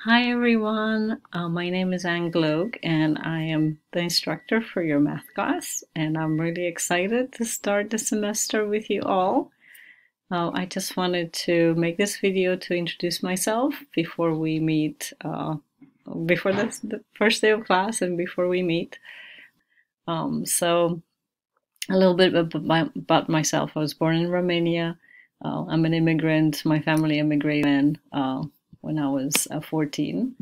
Hi everyone, my name is Anne Gloag and I am the instructor for your math class, and I'm really excited to start the semester with you all. I just wanted to make this video to introduce myself before we meet, before the first day of class and before we meet. So a little bit about myself. I was born in Romania. I'm an immigrant. My family immigrated when I was 14.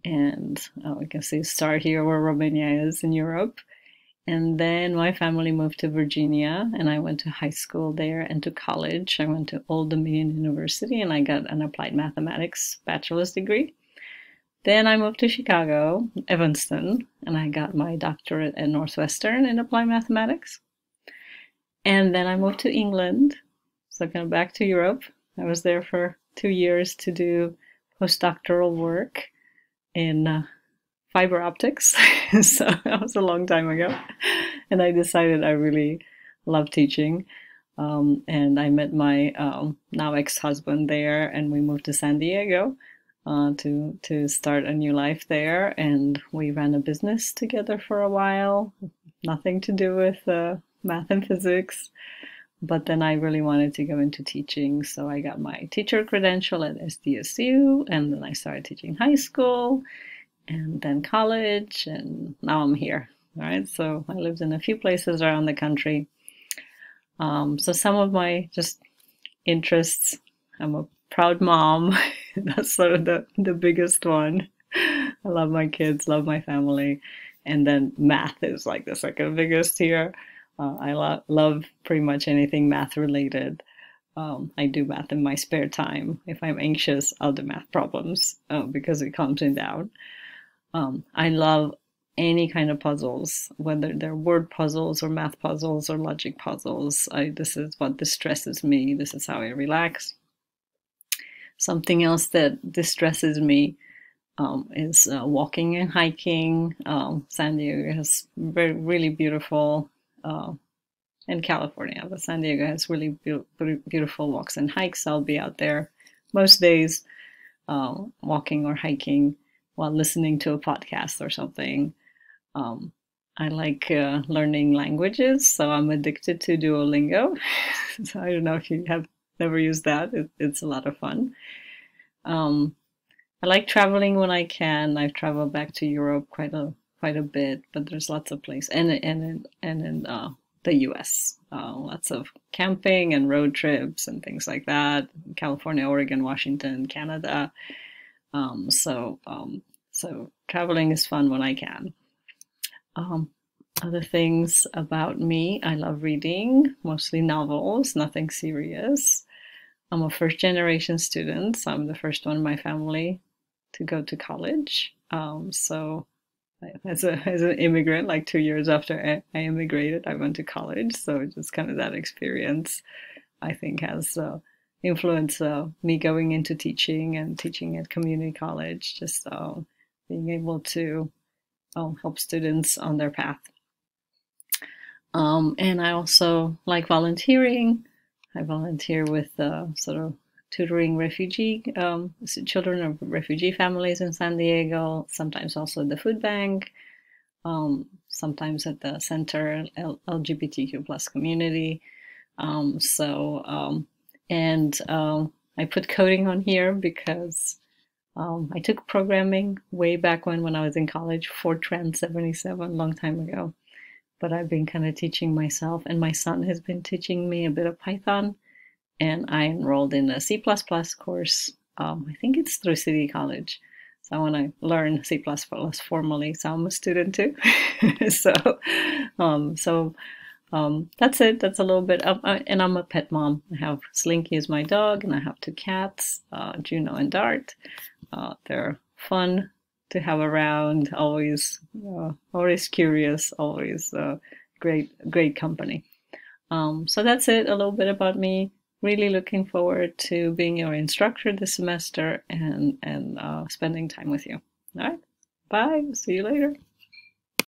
And we can see start here where Romania is in Europe. And then my family moved to Virginia, and I went to high school there and to college. I went to Old Dominion University, and I got an applied mathematics bachelor's degree. Then I moved to Chicago, Evanston, and I got my doctorate at Northwestern in applied mathematics. And then I moved to England, so kind of back to Europe. I was there for 2 years to do postdoctoral work in fiber optics. So that was a long time ago. And I decided I really love teaching. And I met my now ex-husband there, and we moved to San Diego to start a new life there. And we ran a business together for a while, nothing to do with math and physics. But then I really wanted to go into teaching, so I got my teacher credential at SDSU, and then I started teaching high school, and then college, and now I'm here. All right, so I lived in a few places around the country. So some of my just interests, I'm a proud mom. That's sort of the biggest one. I love my kids, love my family, and then math is like the second biggest here. I love pretty much anything math related. I do math in my spare time. If I'm anxious, I'll do math problems because it calms me down. I love any kind of puzzles, whether they're word puzzles or math puzzles or logic puzzles. This is what distresses me. This is how I relax. Something else that distresses me is walking and hiking. San Diego has really beautiful, in California, but San Diego has really beautiful walks and hikes. I'll be out there most days walking or hiking while listening to a podcast or something. I like learning languages, so I'm addicted to Duolingo. So I don't know if you have never used that. It's a lot of fun. I like traveling when I can. I've traveled back to Europe quite a bit, but there's lots of places, and in the U.S. Lots of camping and road trips and things like that. California, Oregon, Washington, Canada. So traveling is fun when I can. Other things about me, I love reading, mostly novels, nothing serious. I'm a first generation student, so I'm the first one in my family to go to college. So as an immigrant, like 2 years after I immigrated, I went to college. So just kind of that experience, I think, has influenced me going into teaching and teaching at community college, just being able to help students on their path. And I also like volunteering. I volunteer with sort of tutoring refugee children of refugee families in San Diego, sometimes also at the food bank, sometimes at the center LGBTQ plus community. I put coding on here because I took programming way back when I was in college, Fortran 77, long time ago. But I've been kind of teaching myself, and my son has been teaching me a bit of Python. And I enrolled in a C++ course. I think it's through City College. So I want to learn C++ formally. So I'm a student too. That's it. That's a little bit. And I'm a pet mom. I have Slinky as my dog, and I have two cats, Juno and Dart. They're fun to have around. Always curious. Always great company. So that's it. A little bit about me. Really looking forward to being your instructor this semester and spending time with you. All right. Bye. See you later.